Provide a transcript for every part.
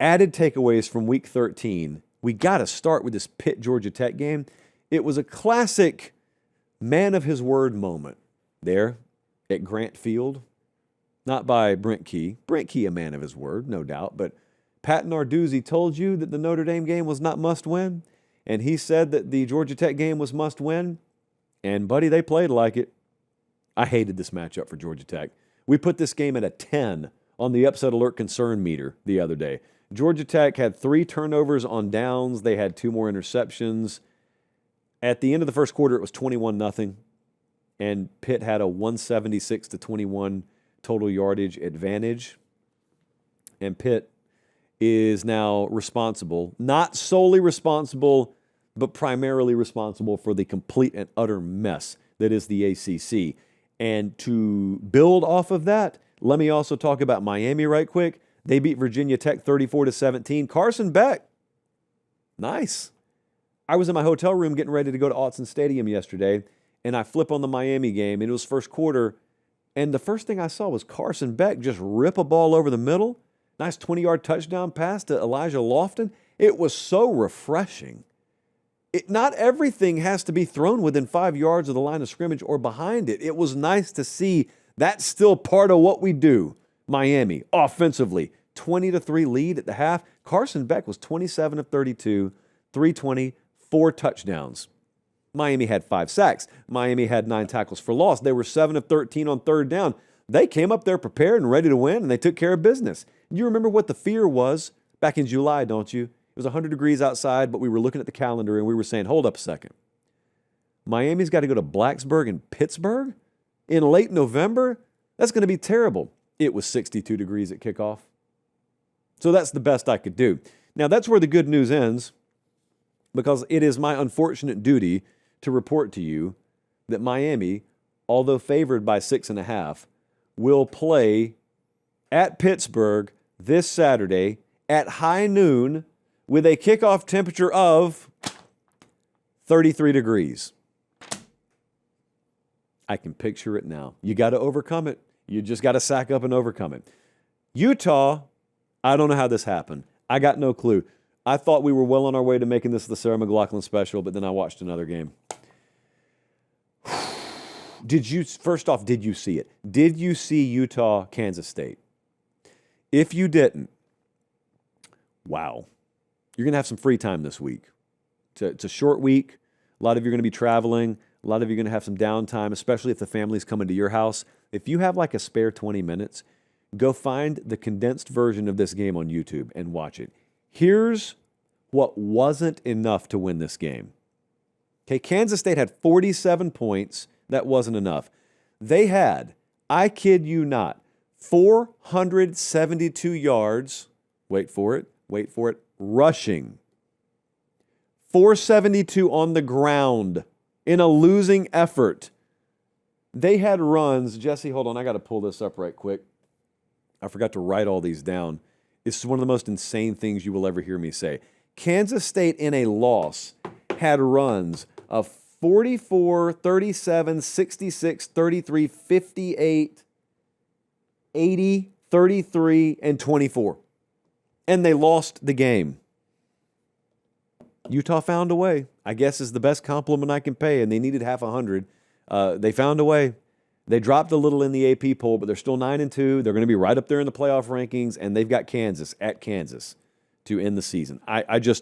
added takeaways from Week 13. We got to start with this Pitt Georgia Tech game. It was a classic man of his word moment there at Grant Field. Not by Brent Key. Brent Key, a man of his word, no doubt. But Pat Narduzzi told you that the Notre Dame game was not must win. And he said that the Georgia Tech game was must win. And, buddy, they played like it. I hated this matchup for Georgia Tech. We put this game at a 10 on the upset alert concern meter the other day. Georgia Tech had 3 turnovers on downs. They had 2 more interceptions. At the end of the first quarter, it was 21-0. And Pitt had a 176-21 total yardage advantage. And Pitt is now responsible, not solely responsible, but primarily responsible for the complete and utter mess that is the ACC. And to build off of that, let me also talk about Miami right quick. They beat Virginia Tech 34-17. Carson Beck, nice. I was in my hotel room getting ready to go to Autzen Stadium yesterday, and I flip on the Miami game, and it was first quarter, and the first thing I saw was Carson Beck just rip a ball over the middle. Nice 20-yard touchdown pass to Elijah Lofton. It was so refreshing. Not everything has to be thrown within 5 yards of the line of scrimmage or behind it. It was nice to see that's still part of what we do. Miami, offensively, 20-3 lead at the half. Carson Beck was 27 of 32, 320, 4 touchdowns. Miami had 5 sacks. Miami had 9 tackles for loss. They were 7 of 13 on third down. They came up there prepared and ready to win, and they took care of business. You remember what the fear was back in July, don't you? It was 100 degrees outside, but we were looking at the calendar, and we were saying, hold up a second. Miami's got to go to Blacksburg and Pittsburgh in late November? That's going to be terrible. It was 62 degrees at kickoff. So that's the best I could do. Now, that's where the good news ends, because it is my unfortunate duty to report to you that Miami, although favored by 6.5, will play at Pittsburgh this Saturday at high noon with a kickoff temperature of 33 degrees. I can picture it now. You got to overcome it. You just got to sack up and overcome it. Utah, I don't know how this happened. I got no clue. I thought we were well on our way to making this the Sarah McLachlan special, but then I watched another game. First off, did you see it? Did you see Utah, Kansas State? If you didn't, wow. You're going to have some free time this week. It's a short week. A lot of you are going to be traveling. A lot of you are going to have some downtime, especially if the family's coming to your house. If you have like a spare 20 minutes, go find the condensed version of this game on YouTube and watch it. Here's what wasn't enough to win this game. Okay, Kansas State had 47 points. That wasn't enough. They had, I kid you not, 472 yards, wait for it, rushing. 472 on the ground in a losing effort. They had runs. Jesse, hold on, I got to pull this up right quick. I forgot to write all these down. This is one of the most insane things you will ever hear me say. Kansas State in a loss had runs of 44, 37, 66, 33, 58, 80, 33, and 24. And they lost the game. Utah found a way, I guess is the best compliment I can pay, and they needed half 100. They found a way. They dropped a little in the AP poll, but they're still 9-2. They're going to be right up there in the playoff rankings, and they've got Kansas at Kansas to end the season. This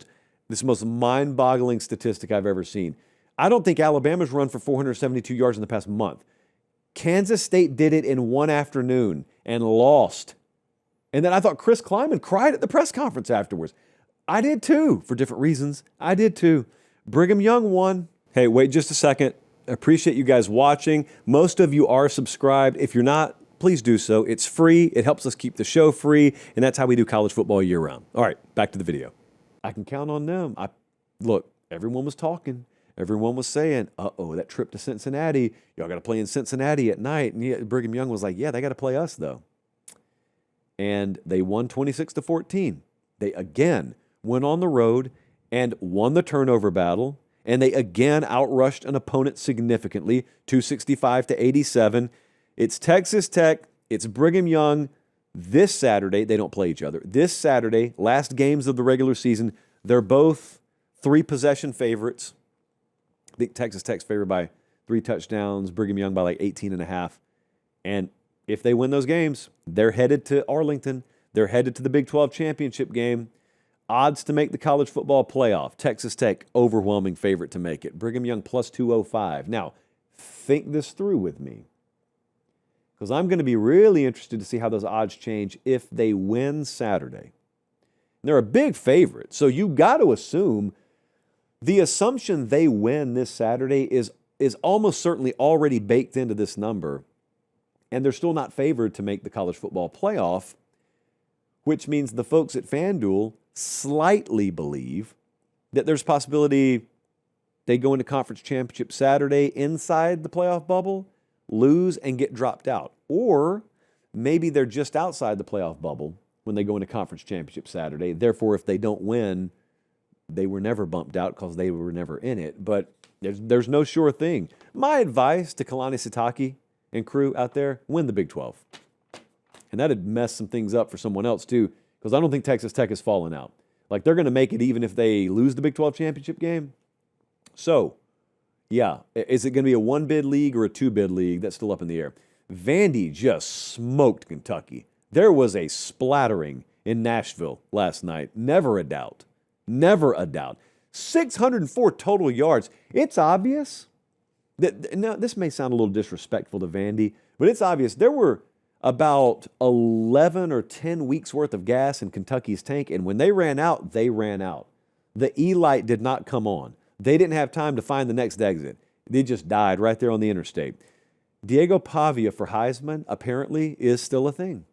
is the most mind-boggling statistic I've ever seen. I don't think Alabama's run for 472 yards in the past month. Kansas State did it in one afternoon and lost. And then I thought Chris Kleiman cried at the press conference afterwards. I did too, for different reasons. I did too. Brigham Young won. Hey, wait just a second. Appreciate you guys watching. Most of you are subscribed. If you're not, please do so. It's free. It helps us keep the show free, and that's how we do college football year-round. All right, back to the video. I can count on them. Look, everyone was talking. Everyone was saying, that trip to Cincinnati, y'all got to play in Cincinnati at night. And Brigham Young was like, yeah, they got to play us, though. And they won 26-14. They again went on the road and won the turnover battle. And they again outrushed an opponent significantly, 265-87. It's Texas Tech. It's Brigham Young. This Saturday, they don't play each other. This Saturday, last games of the regular season, they're both 3-possession favorites. I think Texas Tech's favored by 3 touchdowns, Brigham Young by like 18.5. And if they win those games, they're headed to Arlington. They're headed to the Big 12 championship game. Odds to make the college football playoff. Texas Tech, overwhelming favorite to make it. Brigham Young plus 205. Now, think this through with me, because I'm going to be really interested to see how those odds change if they win Saturday. And they're a big favorite, so you got to assume the assumption they win this Saturday is almost certainly already baked into this number, and they're still not favored to make the college football playoff, which means the folks at FanDuel slightly believe that there's possibility they go into conference championship Saturday inside the playoff bubble, lose, and get dropped out. Or maybe they're just outside the playoff bubble when they go into conference championship Saturday. Therefore, if they don't win, they were never bumped out because they were never in it. But there's no sure thing. My advice to Kalani Sitake and crew out there, win the Big 12. And that'd mess some things up for someone else too, because I don't think Texas Tech has fallen out. Like, they're going to make it even if they lose the Big 12 championship game. So, yeah, is it going to be a 1-bid league or a 2-bid league? That's still up in the air. Vandy just smoked Kentucky. There was a splattering in Nashville last night. Never a doubt. Never a doubt. 604 total yards. It's obvious that, now, this may sound a little disrespectful to Vandy, but it's obvious there were about 11 or 10 weeks worth of gas in Kentucky's tank, and when they ran out, they ran out. The E-light did not come on. They didn't have time to find the next exit. They just died right there on the interstate. Diego Pavia for Heisman apparently is still a thing.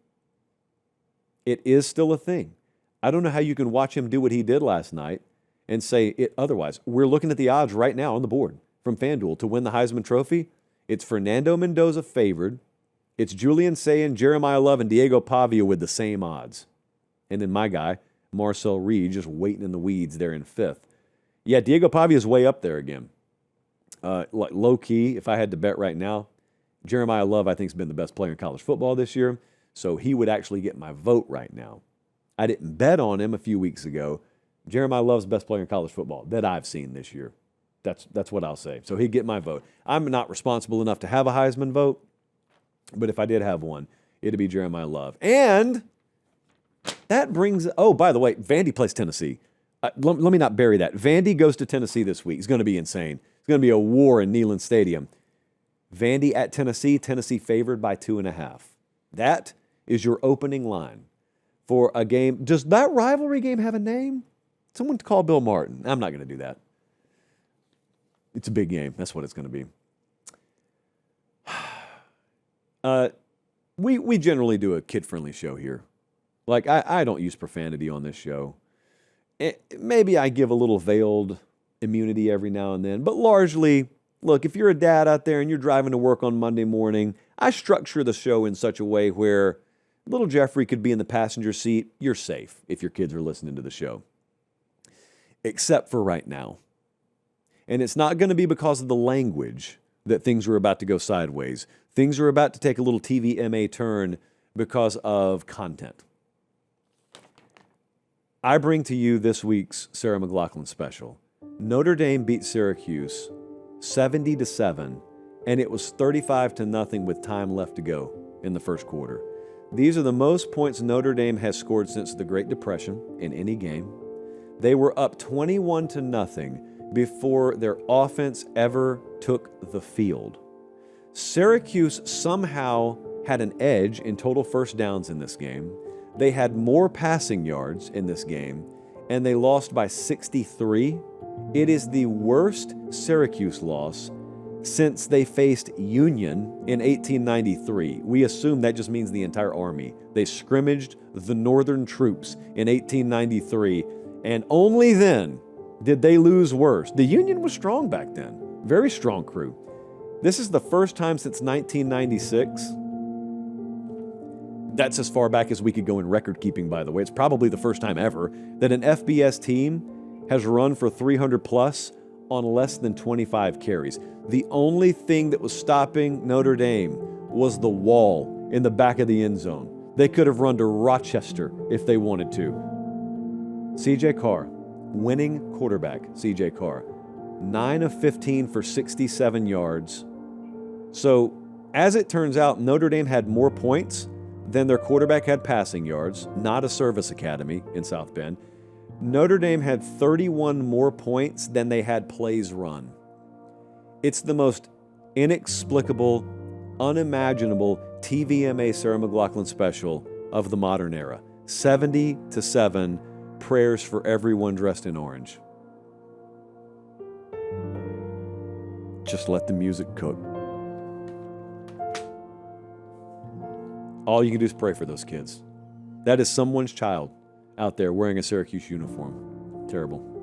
It is still a thing. I don't know how you can watch him do what he did last night and say it otherwise. We're looking at the odds right now on the board from FanDuel to win the Heisman Trophy. It's Fernando Mendoza favored. It's Julian Sayin, Jeremiah Love, and Diego Pavia with the same odds. And then my guy, Marcel Reed, just waiting in the weeds there in 5th. Yeah, Diego Pavia is way up there again. Like low-key, if I had to bet right now, Jeremiah Love, I think, has been the best player in college football this year, so he would actually get my vote right now. I didn't bet on him a few weeks ago. Jeremiah Love's the best player in college football that I've seen this year. That's what I'll say. So he'd get my vote. I'm not responsible enough to have a Heisman vote, but if I did have one, it'd be Jeremiah Love. And that brings, oh, by the way, Vandy plays Tennessee. Let me not bury that. Vandy goes to Tennessee this week. It's going to be insane. It's going to be a war in Neyland Stadium. Vandy at Tennessee, Tennessee favored by 2.5. That is your opening line for a game. Does that rivalry game have a name? Someone call Bill Martin. I'm not going to do that. It's a big game. That's what it's going to be. We generally do a kid-friendly show here. Like, I don't use profanity on this show. Maybe I give a little veiled immunity every now and then, but largely, look, if you're a dad out there and you're driving to work on Monday morning, I structure the show in such a way where little Jeffrey could be in the passenger seat. You're safe if your kids are listening to the show. Except for right now. And it's not going to be because of the language that things are about to go sideways. Things are about to take a little TVMA turn because of content. I bring to you this week's Sarah McLachlan special. Notre Dame beat Syracuse 70-7, and it was 35-0 with time left to go in the first quarter. These are the most points Notre Dame has scored since the Great Depression in any game. They were up 21-0 before their offense ever took the field. Syracuse somehow had an edge in total first downs in this game. They had more passing yards in this game, and they lost by 63. It is the worst Syracuse loss since they faced Union in 1893. We assume that just means the entire army. They scrimmaged the Northern troops in 1893, and only then did they lose worse. The Union was strong back then, very strong crew. This is the first time since 1996. That's as far back as we could go in record keeping, by the way. It's probably the first time ever that an FBS team has run for 300 plus on less than 25 carries. The only thing that was stopping Notre Dame was the wall in the back of the end zone. They could have run to Rochester if they wanted to. C.J. Carr, winning quarterback, C.J. Carr, 9 of 15 for 67 yards. So, as it turns out, Notre Dame had more points than their quarterback had passing yards, not a service academy in South Bend. Notre Dame had 31 more points than they had plays run. It's the most inexplicable, unimaginable TVMA Sarah McLachlan special of the modern era. 70-7, prayers for everyone dressed in orange. Just let the music cook. All you can do is pray for those kids. That is someone's child out there wearing a Syracuse uniform. Terrible.